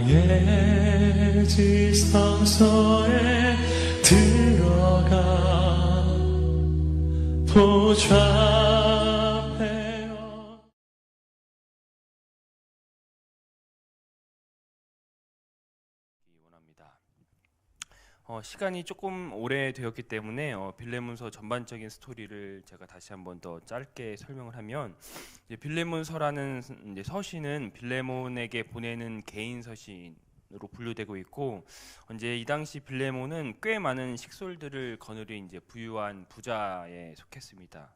나의 지성소에 들어가 보좌 원합니다. 시간이 조금 오래되었기 때문에 빌레몬서 전반적인 스토리를 제가 다시 한번 더 짧게 설명을 하면, 이제 빌레몬서라는 이제 서신은 빌레몬에게 보내는 개인 서신으로 분류되고 있고, 이제 이 당시 빌레몬은 꽤 많은 식솔들을 거느린 이제 부유한 부자에 속했습니다.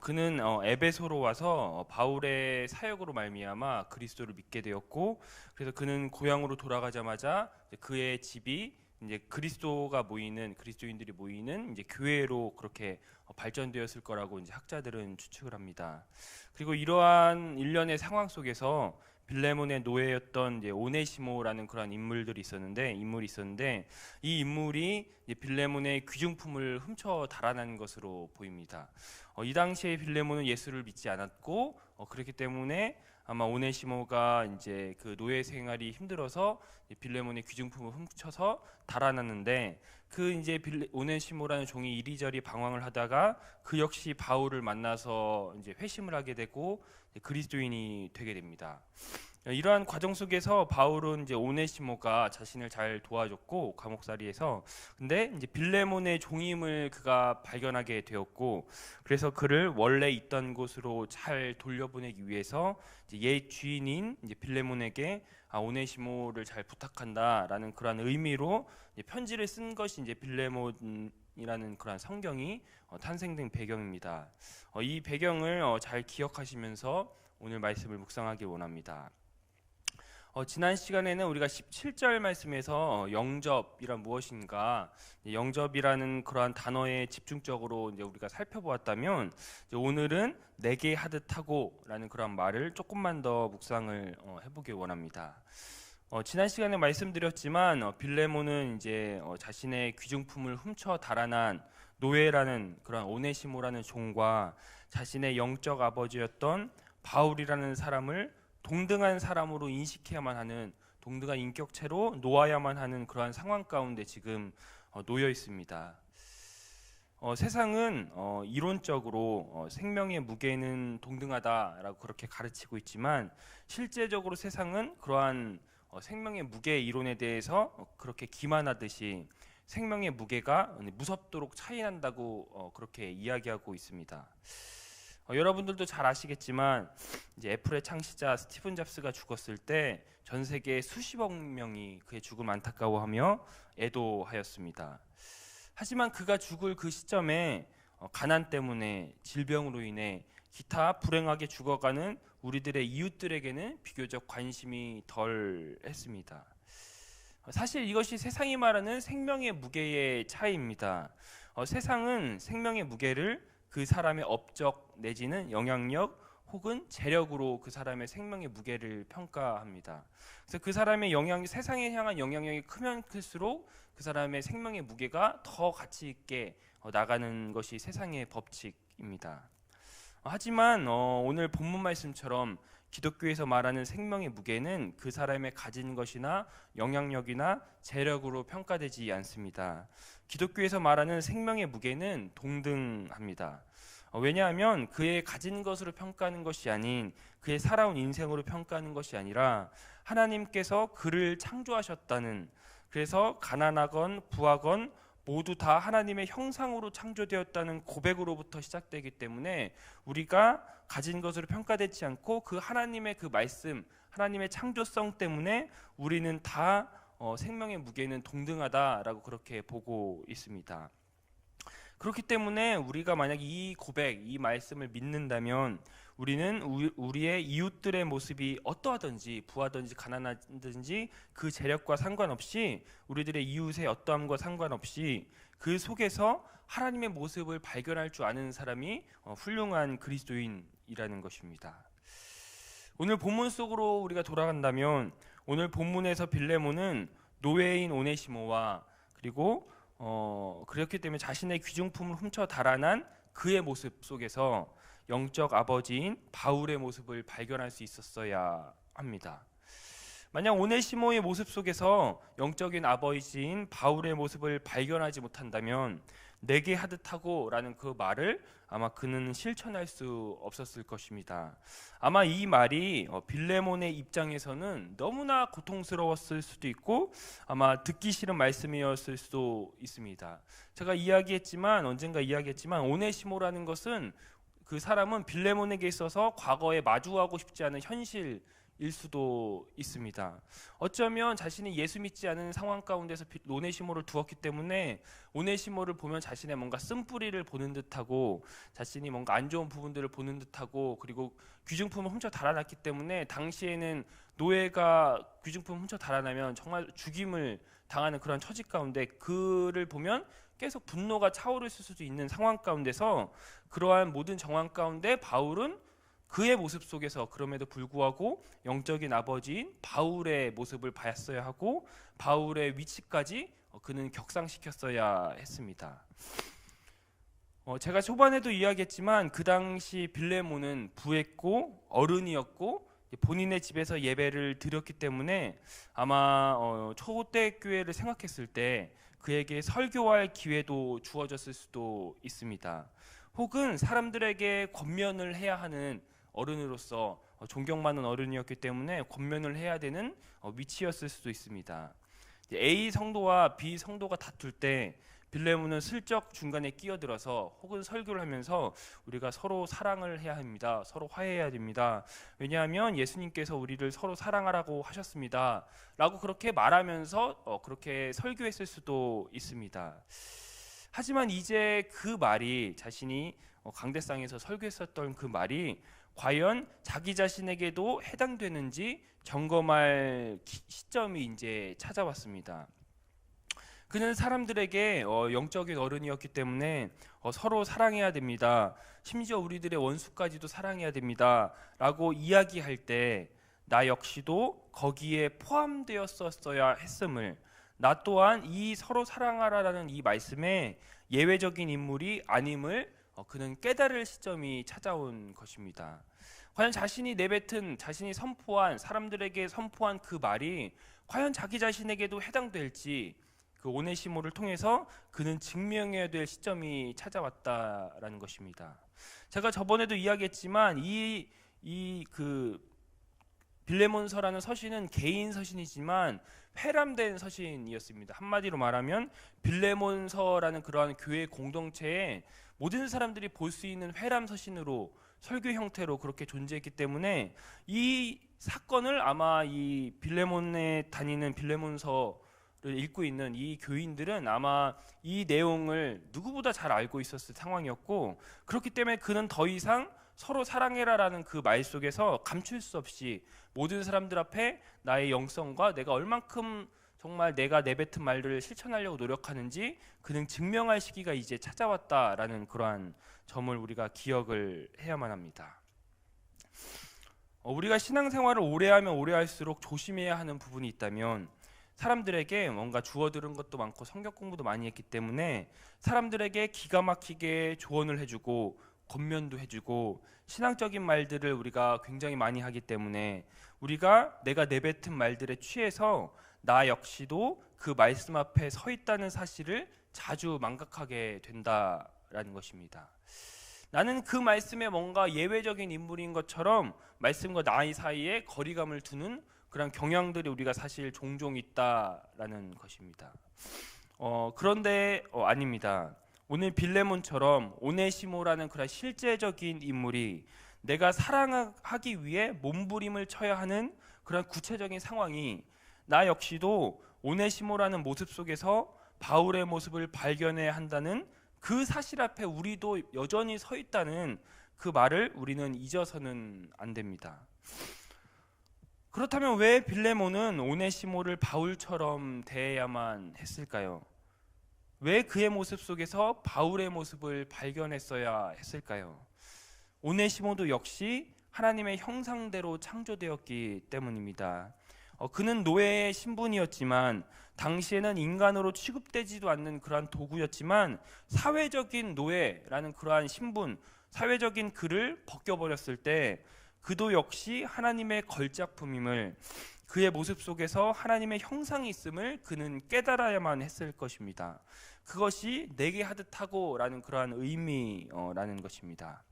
그는 에베소로 와서 바울의 사역으로 말미암아 그리스도를 믿게 되었고, 그래서 그는 고향으로 돌아가자마자 그의 집이 이제 그리스도가 모이는, 그리스도인들이 모이는 이제 교회로 그렇게 발전되었을 거라고 이제 학자들은 추측을 합니다. 그리고 이러한 일련의 상황 속에서 빌레몬의 노예였던 이제 오네시모라는 그런 인물이 있었는데 이 인물이 이제 빌레몬의 귀중품을 훔쳐 달아난 것으로 보입니다. 이 당시에 빌레몬은 예수를 믿지 않았고, 그렇기 때문에 아마 오네시모가 이제 그 노예 생활이 힘들어서 빌레몬의 귀중품을 훔쳐서 달아났는데, 그 이제 오네시모라는 종이 이리저리 방황을 하다가 그 역시 바울을 만나서 이제 회심을 하게 되고 그리스도인이 되게 됩니다. 이러한 과정 속에서 바울은 이제 오네시모가 자신을 잘 도와줬고 감옥살이에서, 근데 이제 빌레몬의 종임을 그가 발견하게 되었고, 그래서 그를 원래 있던 곳으로 잘 돌려보내기 위해서 이제 옛 주인인 이제 빌레몬에게 오네시모를 잘 부탁한다라는 그런 의미로 이제 편지를 쓴 것이 이제 빌레몬이라는 그런 성경이 탄생된 배경입니다. 이 배경을 잘 기억하시면서 오늘 말씀을 묵상하길 원합니다. 지난 시간에는 우리가 17절 말씀에서 영접이란 무엇인가, 영접이라는 그러한 단어에 집중적으로 이제 우리가 살펴보았다면, 이제 오늘은 내게 하듯 하고라는 그런 말을 조금만 더 묵상을 해보길 원합니다. 지난 시간에 말씀드렸지만 빌레몬은 이제 자신의 귀중품을 훔쳐 달아난 노예라는 그런 오네시모라는 종과 자신의 영적 아버지였던 바울이라는 사람을 동등한 사람으로 인식해야만 하는, 동등한 인격체로 놓아야만 하는 그러한 상황 가운데 지금 놓여 있습니다. 세상은 이론적으로 생명의 무게는 동등하다라고 그렇게 가르치고 있지만, 실제적으로 세상은 그러한 생명의 무게 이론에 대해서 그렇게 기만하듯이 생명의 무게가 무섭도록 차이난다고 그렇게 이야기하고 있습니다. 여러분들도 잘 아시겠지만 이제 애플의 창시자 스티븐 잡스가 죽었을 때 전 세계 수십억 명이 그의 죽음 안타까워하며 애도하였습니다. 하지만 그가 죽을 그 시점에 가난 때문에, 질병으로 인해 기타 불행하게 죽어가는 우리들의 이웃들에게는 비교적 관심이 덜 했습니다. 사실 이것이 세상이 말하는 생명의 무게의 차이입니다. 세상은 생명의 무게를 그 사람의 업적 내지는 영향력 혹은 재력으로 그 사람의 생명의 무게를 평가합니다. 그래서 그 사람의 세상에 향한 영향력이 크면 클수록 그 사람의 생명의 무게가 더 가치 있게 나가는 것이 세상의 법칙입니다. 하지만 오늘 본문 말씀처럼 기독교에서 말하는 생명의 무게는 그 사람의 가진 것이나 영향력이나 재력으로 평가되지 않습니다. 기독교에서 말하는 생명의 무게는 동등합니다. 왜냐하면 그의 가진 것으로 평가하는 것이 아닌 그의 살아온 인생으로 평가하는 것이 아니라 하나님께서 그를 창조하셨다는, 그래서 가난하건 부하건 모두 다 하나님의 형상으로 창조되었다는 고백으로부터 시작되기 때문에 우리가 가진 것으로 평가되지 않고 그 하나님의 그 말씀, 하나님의 창조성 때문에 우리는 다 생명의 무게는 동등하다라고 그렇게 보고 있습니다. 그렇기 때문에 우리가 만약 이 고백, 이 말씀을 믿는다면 우리는 우리의 이웃들의 모습이 어떠하든지 부하든지 가난하든지 그 재력과 상관없이, 우리들의 이웃의 어떠함과 상관없이 그 속에서 하나님의 모습을 발견할 줄 아는 사람이 훌륭한 그리스도인이라는 것입니다. 오늘 본문 속으로 우리가 돌아간다면 오늘 본문에서 빌레몬은 노예인 오네시모와 그리고 그렇기 때문에 자신의 귀중품을 훔쳐 달아난 그의 모습 속에서 영적 아버지인 바울의 모습을 발견할 수 있었어야 합니다. 만약 오네시모의 모습 속에서 영적인 아버지인 바울의 모습을 발견하지 못한다면 내게 하듯하고 라는 그 말을 아마 그는 실천할 수 없었을 것입니다. 아마 이 말이 빌레몬의 입장에서는 너무나 고통스러웠을 수도 있고 아마 듣기 싫은 말씀이었을 수도 있습니다. 제가 언젠가 이야기했지만 오네시모라는 것은 그 사람은 빌레몬에게 있어서 과거에 마주하고 싶지 않은 현실일 수도 있습니다. 어쩌면 자신이 예수 믿지 않은 상황 가운데서 오네시모를 두었기 때문에 오네시모를 보면 자신의 뭔가 쓴뿌리를 보는 듯하고 자신이 뭔가 안 좋은 부분들을 보는 듯하고 그리고 귀중품을 훔쳐 달아났기 때문에 당시에는 노예가 귀중품을 훔쳐 달아나면 정말 죽임을 당하는 그런 처지 가운데 그를 보면 계속 분노가 차오를 수도 있는 상황 가운데서 그러한 모든 정황 가운데 바울은 그의 모습 속에서 그럼에도 불구하고 영적인 아버지인 바울의 모습을 봤어야 하고 바울의 위치까지 그는 격상시켰어야 했습니다. 제가 초반에도 이야기했지만 그 당시 빌레몬은 부했고 어른이었고 본인의 집에서 예배를 드렸기 때문에 아마 초대 교회를 생각했을 때 그에게 설교할 기회도 주어졌을 수도 있습니다. 혹은 사람들에게 권면을 해야 하는 어른으로서 존경받는 어른이었기 때문에 권면을 해야 되는 위치였을 수도 있습니다. A 성도와 B 성도가 다툴 때 빌레몬은 슬쩍 중간에 끼어들어서 혹은 설교를 하면서 우리가 서로 사랑을 해야 합니다. 서로 화해해야 됩니다. 왜냐하면 예수님께서 우리를 서로 사랑하라고 하셨습니다. 라고 그렇게 말하면서 그렇게 설교했을 수도 있습니다. 하지만 이제 그 말이 자신이 강대상에서 설교했었던 그 말이 과연 자기 자신에게도 해당되는지 점검할 시점이 이제 찾아왔습니다. 그는 사람들에게 영적인 어른이었기 때문에 서로 사랑해야 됩니다. 심지어 우리들의 원수까지도 사랑해야 됩니다. 라고 이야기할 때 나 역시도 거기에 포함되었었어야 했음을, 나 또한 이 서로 사랑하라라는 이 말씀에 예외적인 인물이 아님을 그는 깨달을 시점이 찾아온 것입니다. 과연 자신이 내뱉은, 자신이 선포한, 사람들에게 선포한 그 말이 과연 자기 자신에게도 해당될지 그 오네시모를 통해서 그는 증명해야 될 시점이 찾아왔다라는 것입니다. 제가 저번에도 이야기했지만 그 빌레몬서라는 서신은 개인 서신이지만 회람된 서신이었습니다. 한마디로 말하면 빌레몬서라는 그러한 교회 공동체에 모든 사람들이 볼 수 있는 회람 서신으로 설교 형태로 그렇게 존재했기 때문에 이 사건을 아마 이 빌레몬에 다니는 빌레몬서를 읽고 있는 이 교인들은 아마 이 내용을 누구보다 잘 알고 있었을 상황이었고, 그렇기 때문에 그는 더 이상 서로 사랑해라라는 그 말 속에서 감출 수 없이 모든 사람들 앞에 나의 영성과 내가 얼만큼 정말 내가 내뱉은 말들을 실천하려고 노력하는지 그는 증명할 시기가 이제 찾아왔다라는 그러한 점을 우리가 기억을 해야만 합니다. 우리가 신앙생활을 오래 하면 오래 할수록 조심해야 하는 부분이 있다면, 사람들에게 뭔가 주워 들은 것도 많고 성경 공부도 많이 했기 때문에 사람들에게 기가 막히게 조언을 해주고 권면도 해주고 신앙적인 말들을 우리가 굉장히 많이 하기 때문에 우리가 내가 내뱉은 말들에 취해서 나 역시도 그 말씀 앞에 서 있다는 사실을 자주 망각하게 된다라는 것입니다. 나는 그 말씀에 뭔가 예외적인 인물인 것처럼 말씀과 나의 사이에 거리감을 두는 그런 경향들이 우리가 사실 종종 있다라는 것입니다. 그런데 아닙니다. 오늘 빌레몬처럼 오네시모라는 그런 실제적인 인물이 내가 사랑하기 위해 몸부림을 쳐야 하는 그런 구체적인 상황이 나 역시도 오네시모라는 모습 속에서 바울의 모습을 발견해야 한다는 그 사실 앞에 우리도 여전히 서 있다는 그 말을 우리는 잊어서는 안 됩니다. 그렇다면 왜 빌레몬은 오네시모를 바울처럼 대해야만 했을까요? 왜 그의 모습 속에서 바울의 모습을 발견했어야 했을까요? 오네시모도 역시 하나님의 형상대로 창조되었기 때문입니다. 그는 노예의 신분이었지만 당시에는 인간으로 취급되지도 않는 그러한 도구였지만 사회적인 노예라는 그러한 신분, 사회적인 그를 벗겨버렸을 때 그도 역시 하나님의 걸작품임을, 그의 모습 속에서 하나님의 형상이 있음을 그는 깨달아야만 했을 것입니다. 그것이 내게 하듯하고 라는 그러한 의미라는 것입니다.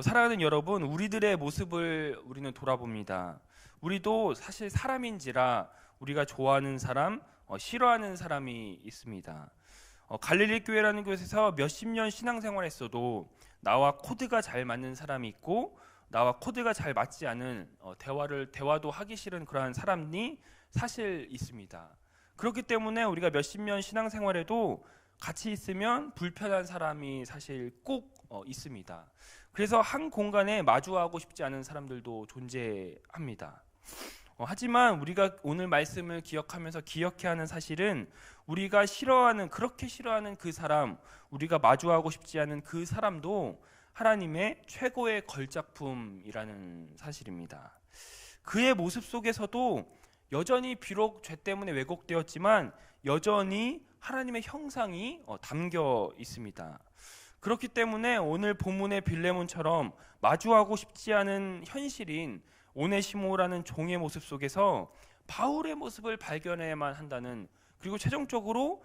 사랑하는 여러분, 우리들의 모습을 우리는 돌아봅니다. 우리도 사실 사람인지라 우리가 좋아하는 사람, 싫어하는 사람이 있습니다. 갈릴리 교회라는 곳에서 몇십 년 신앙생활했어도 나와 코드가 잘 맞는 사람이 있고 나와 코드가 잘 맞지 않은 대화도 하기 싫은 그러한 사람이 사실 있습니다. 그렇기 때문에 우리가 몇십 년 신앙생활에도 같이 있으면 불편한 사람이 사실 꼭 있습니다. 그래서 한 공간에 마주하고 싶지 않은 사람들도 존재합니다. 하지만 우리가 오늘 말씀을 기억하면서 기억해야 하는 사실은 우리가 그렇게 싫어하는 그 사람, 우리가 마주하고 싶지 않은 그 사람도 하나님의 최고의 걸작품이라는 사실입니다. 그의 모습 속에서도 여전히 비록 죄 때문에 왜곡되었지만 여전히 하나님의 형상이 담겨 있습니다. 그렇기 때문에 오늘 본문의 빌레몬처럼 마주하고 싶지 않은 현실인 오네시모라는 종의 모습 속에서 바울의 모습을 발견해야만 한다는, 그리고 최종적으로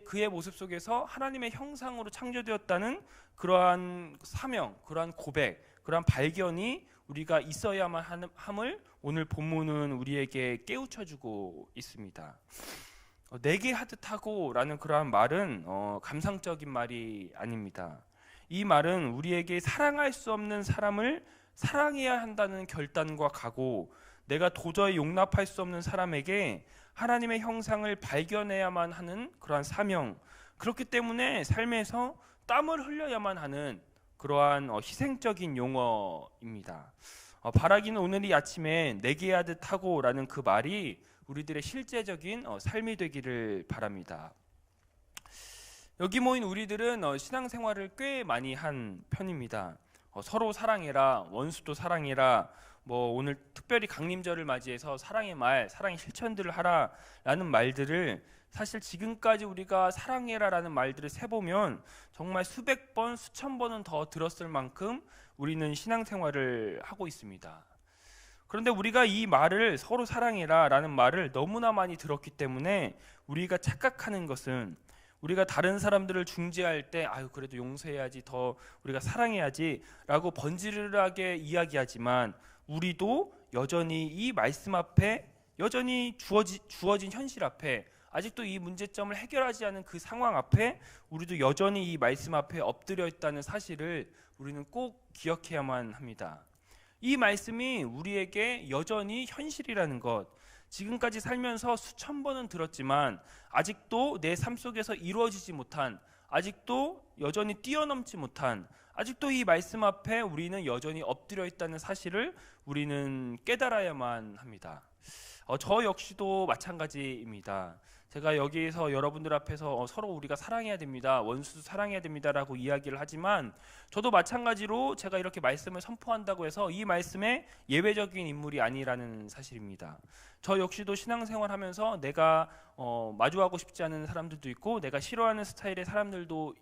그의 모습 속에서 하나님의 형상으로 창조되었다는 그러한 사명, 그러한 고백, 그러한 발견이 우리가 있어야만 함을 오늘 본문은 우리에게 깨우쳐주고 있습니다. 내게 하듯하고 라는 그러한 말은 감상적인 말이 아닙니다. 이 말은 우리에게 사랑할 수 없는 사람을 사랑해야 한다는 결단과 각오, 내가 도저히 용납할 수 없는 사람에게 하나님의 형상을 발견해야만 하는 그러한 사명, 그렇기 때문에 삶에서 땀을 흘려야만 하는 그러한 희생적인 용어입니다. 바라기는 오늘 이 아침에 내게 하듯하고 라는 그 말이 우리들의 실제적인 삶이 되기를 바랍니다. 여기 모인 우리들은 신앙생활을 꽤 많이 한 편입니다. 서로 사랑해라, 원수도 사랑해라, 오늘 특별히 강림절을 맞이해서 사랑의 말, 사랑의 실천들을 하라 라는 말들을 사실 지금까지 우리가 사랑해라 라는 말들을 세보면 정말 수백 번, 수천 번은 더 들었을 만큼 우리는 신앙생활을 하고 있습니다. 그런데 우리가 이 말을, 서로 사랑해라 라는 말을 너무나 많이 들었기 때문에 우리가 착각하는 것은, 우리가 다른 사람들을 중재할 때 그래도 용서해야지, 더 우리가 사랑해야지 라고 번지르르하게 이야기하지만 우리도 여전히 이 말씀 앞에, 여전히 주어진 현실 앞에, 아직도 이 문제점을 해결하지 않은 그 상황 앞에 우리도 여전히 이 말씀 앞에 엎드려 있다는 사실을 우리는 꼭 기억해야만 합니다. 이 말씀이 우리에게 여전히 현실이라는 것, 지금까지 살면서 수천 번은 들었지만 아직도 내 삶 속에서 이루어지지 못한, 아직도 여전히 뛰어넘지 못한, 아직도 이 말씀 앞에 우리는 여전히 엎드려 있다는 사실을 우리는 깨달아야만 합니다. 저 역시도 마찬가지입니다. 제가 여기에서 여러분들 앞에서 서로 우리가 사랑해야 됩니다, 원수도 사랑해야 됩니다라고 이야기를 하지만 저도 마찬가지로 제가 이렇게 말씀을 선포한다고 해서 이 말씀에 예외적인 인물이 아니라는 사실입니다. 저 역시도 신앙생활하면서 내가 마주하고 싶지 않은 사람들도 있고 내가 싫어하는 스타일의 사람들도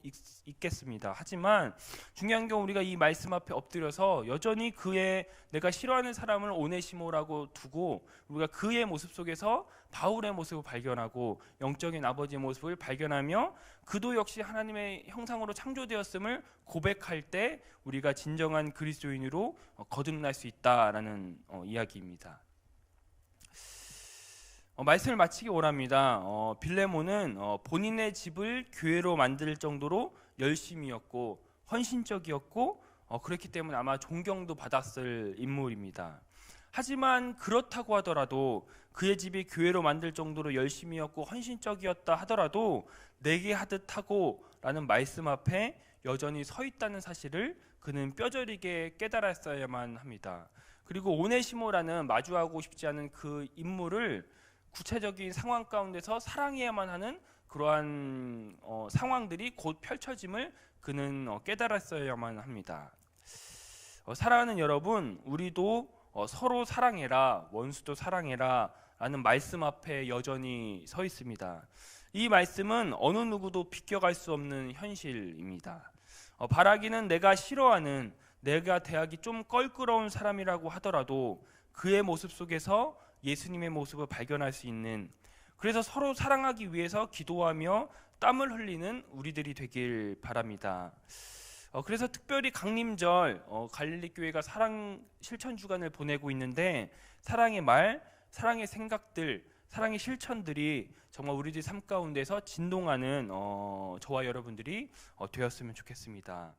있겠습니다. 하지만 중요한 건 우리가 이 말씀 앞에 엎드려서 여전히 내가 싫어하는 사람을 오네시모라고 두고 우리가 그의 모습 속에서 바울의 모습을 발견하고 영적인 아버지의 모습을 발견하며 그도 역시 하나님의 형상으로 창조되었음을 고백할 때 우리가 진정한 그리스도인으로 거듭날 수 있다라는 이야기입니다. 말씀을 마치기 원합니다. 빌레몬은 본인의 집을 교회로 만들 정도로 열심이었고 헌신적이었고 그렇기 때문에 아마 존경도 받았을 인물입니다. 하지만 그렇다고 하더라도 그의 집이 교회로 만들 정도로 열심이었고 헌신적이었다 하더라도 내게 하듯하고 라는 말씀 앞에 여전히 서 있다는 사실을 그는 뼈저리게 깨달았어야만 합니다. 그리고 오네시모라는 마주하고 싶지 않은 그 인물을 구체적인 상황 가운데서 사랑해야만 하는 그러한 상황들이 곧 펼쳐짐을 그는 깨달았어야만 합니다. 사랑하는 여러분, 우리도 서로 사랑해라, 원수도 사랑해라 라는 말씀 앞에 여전히 서 있습니다. 이 말씀은 어느 누구도 비껴갈 수 없는 현실입니다. 바라기는 내가 싫어하는, 내가 대하기 좀 껄끄러운 사람이라고 하더라도 그의 모습 속에서 예수님의 모습을 발견할 수 있는, 그래서 서로 사랑하기 위해서 기도하며 땀을 흘리는 우리들이 되길 바랍니다. 그래서 특별히 강림절 갈릴리 교회가 사랑 실천 주간을 보내고 있는데, 사랑의 말, 사랑의 생각들, 사랑의 실천들이 정말 우리들 삶 가운데서 진동하는 저와 여러분들이 되었으면 좋겠습니다.